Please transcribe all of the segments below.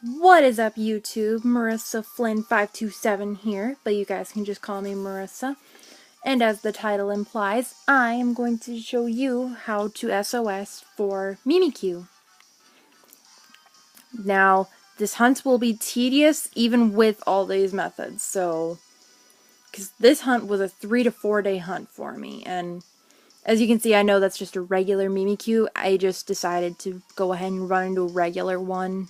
What is up, YouTube? Marissa Flynn 527 here, but you guys can just call me Marissa. And as the title implies, I am going to show you how to SOS for Mimikyu. Now, this hunt will be tedious even with all these methods, because this hunt was a 3 to 4 day hunt for me, and as you can see, I know that's just a regular Mimikyu. I just decided to go ahead and run into a regular one.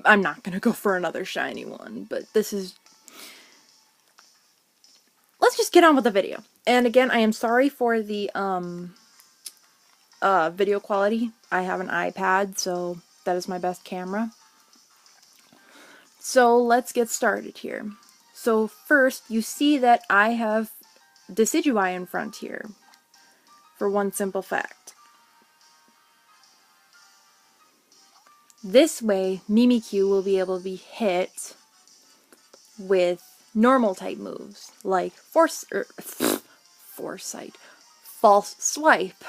I'm not gonna go for another shiny one, but let's just get on with the video. And again, I am sorry for the video quality. I have an iPad, so that is my best camera. So let's get started here. So first, you see that I have Decidueye in front here, for one simple fact. This way, Mimikyu will be able to be hit with normal type moves, like Foresight, False Swipe.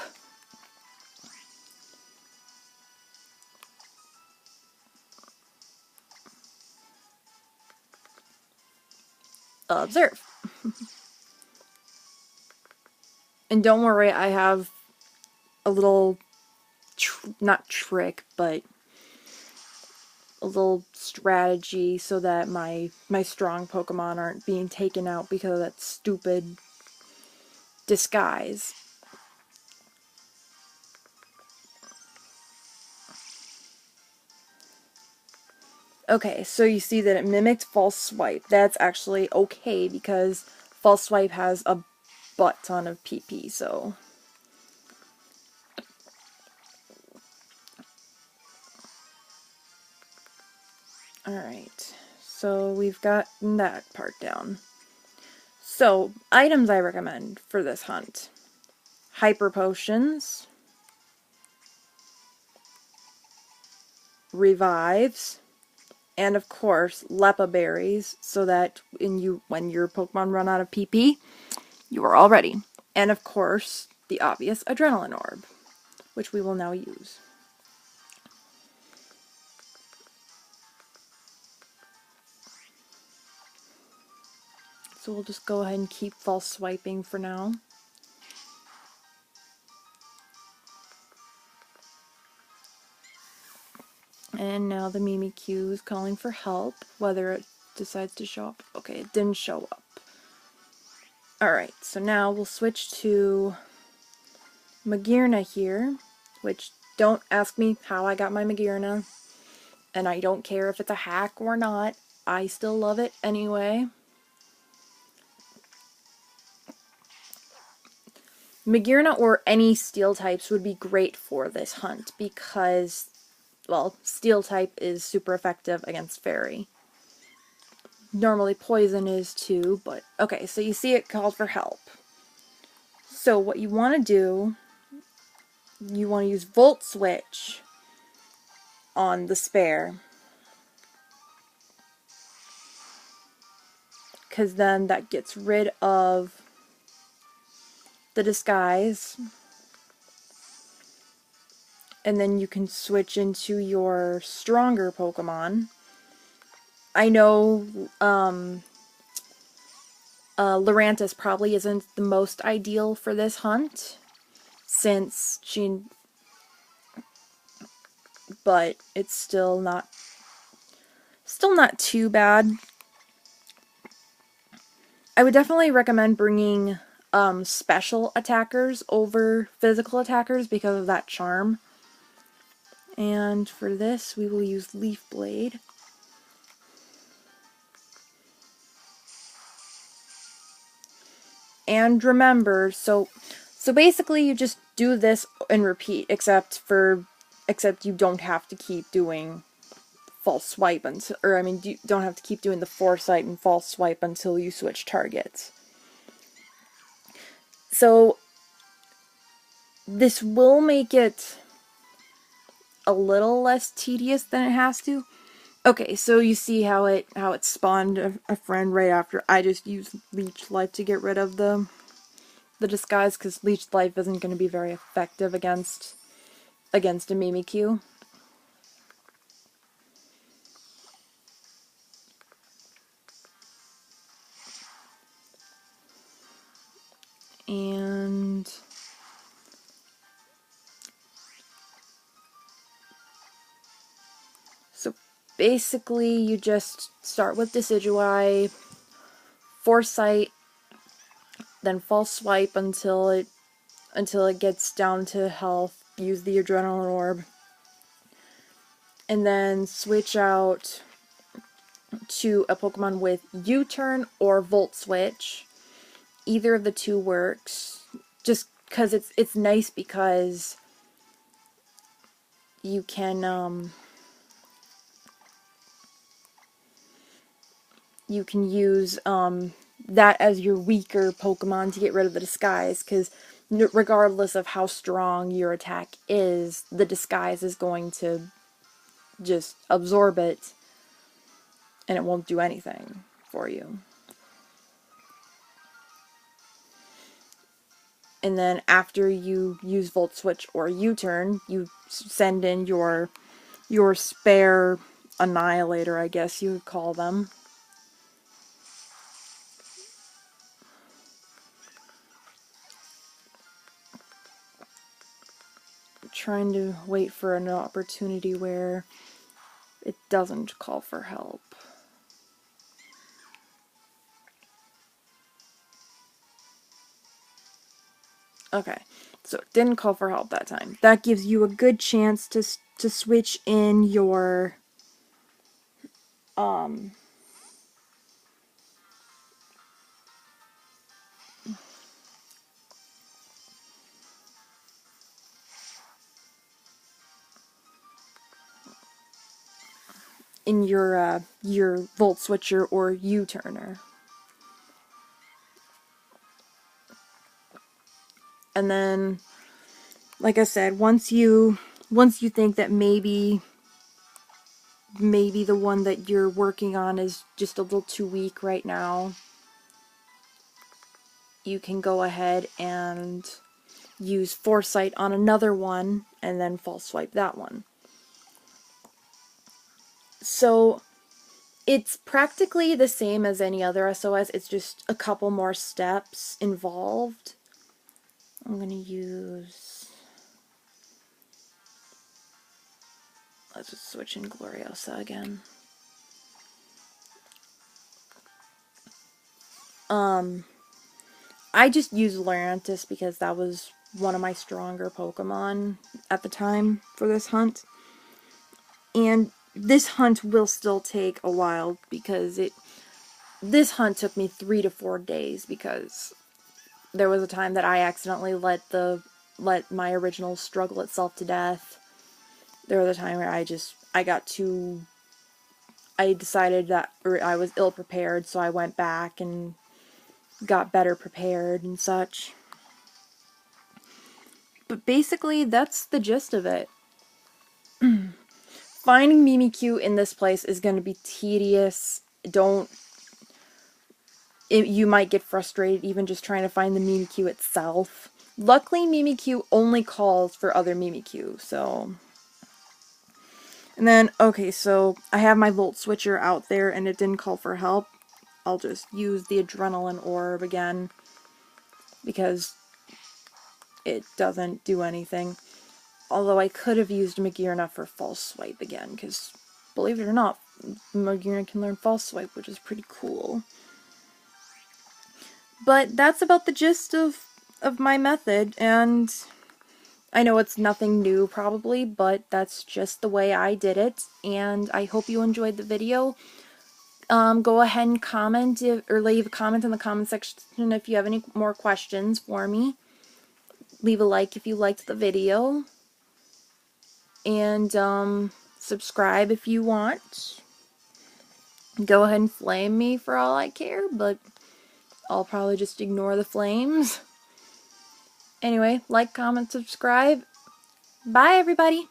Observe. And don't worry, I have a little, not trick, but a little strategy so that my strong Pokemon aren't being taken out because of that stupid disguise. Okay, so you see that it mimicked False Swipe. That's actually okay because False Swipe has a butt ton of PP, so... Alright, so we've gotten that part down. So, items I recommend for this hunt. Hyper Potions, Revives, and of course, Lepa Berries, so that when your Pokemon run out of PP, you are all ready. And of course, the obvious Adrenaline Orb, which we will now use. So we'll just go ahead and keep False Swiping for now. And now the Mimikyu is calling for help, whether it decides to show up. Okay, it didn't show up. Alright, so now we'll switch to Magearna here, which don't ask me how I got my Magearna, and I don't care if it's a hack or not. I still love it anyway. Magearna or any steel types would be great for this hunt because, well, steel type is super effective against fairy. Normally poison is too, but okay, so you see it called for help. So what you want to do, you want to use Volt Switch on the spare, because then that gets rid of the disguise, and then you can switch into your stronger Pokemon. I know Lurantis probably isn't the most ideal for this hunt, but it's still not too bad. I would definitely recommend bringing special attackers over physical attackers because of that charm. And for this, we will use Leaf Blade. And remember, so basically you just do this and repeat, except you don't have to keep doing False Swipe until, you don't have to keep doing the Foresight and False Swipe until you switch targets. So this will make it a little less tedious than it has to. Okay, so you see how it spawned a friend right after I just used Leech Life to get rid of the disguise, because Leech Life isn't going to be very effective against a Mimikyu. And so basically you just start with Decidueye, Foresight, then False Swipe until it gets down to health, use the Adrenaline Orb, and then switch out to a Pokemon with U-Turn or Volt Switch. Either of the two works. Just because it's nice because you can use that as your weaker Pokemon to get rid of the disguise, because regardless of how strong your attack is, the disguise is going to just absorb it and it won't do anything for you. And then after you use Volt Switch or U-Turn, you send in your spare Annihilator, I guess you would call them. Trying to wait for an opportunity where it doesn't call for help. Okay, so it didn't call for help that time. That gives you a good chance to switch in your your Volt Switcher or U-Turner. And then, like I said, once you think that maybe the one that you're working on is just a little too weak right now, you can go ahead and use Foresight on another one and then False Swipe that one. So it's practically the same as any other SOS, it's just a couple more steps involved. I'm going to use... let's just switch in Gloriosa again. I just used Lurantis because that was one of my stronger Pokemon at the time for this hunt. And this hunt will still take a while because this hunt took me 3 to 4 days because there was a time that I accidentally let my original struggle itself to death. There was a time where I decided that I was ill prepared, so I went back and got better prepared and such. But basically, that's the gist of it. Finding Mimikyu in this place is going to be tedious. You might get frustrated even just trying to find the Mimikyu itself. Luckily, Mimikyu only calls for other Mimikyu, so... And then, okay, so I have my Volt Switcher out there and it didn't call for help. I'll just use the Adrenaline Orb again because it doesn't do anything. Although I could have used Magearna for False Swipe again, because believe it or not, Magearna can learn False Swipe, which is pretty cool. But that's about the gist of my method, and I know it's nothing new probably, but that's just the way I did it, and I hope you enjoyed the video. Go ahead and comment or leave a comment in the comment section if you have any more questions for me. Leave a like if you liked the video. And subscribe if you want. Go ahead and flame me for all I care, but I'll probably just ignore the flames. Anyway, like, comment, subscribe. Bye, everybody!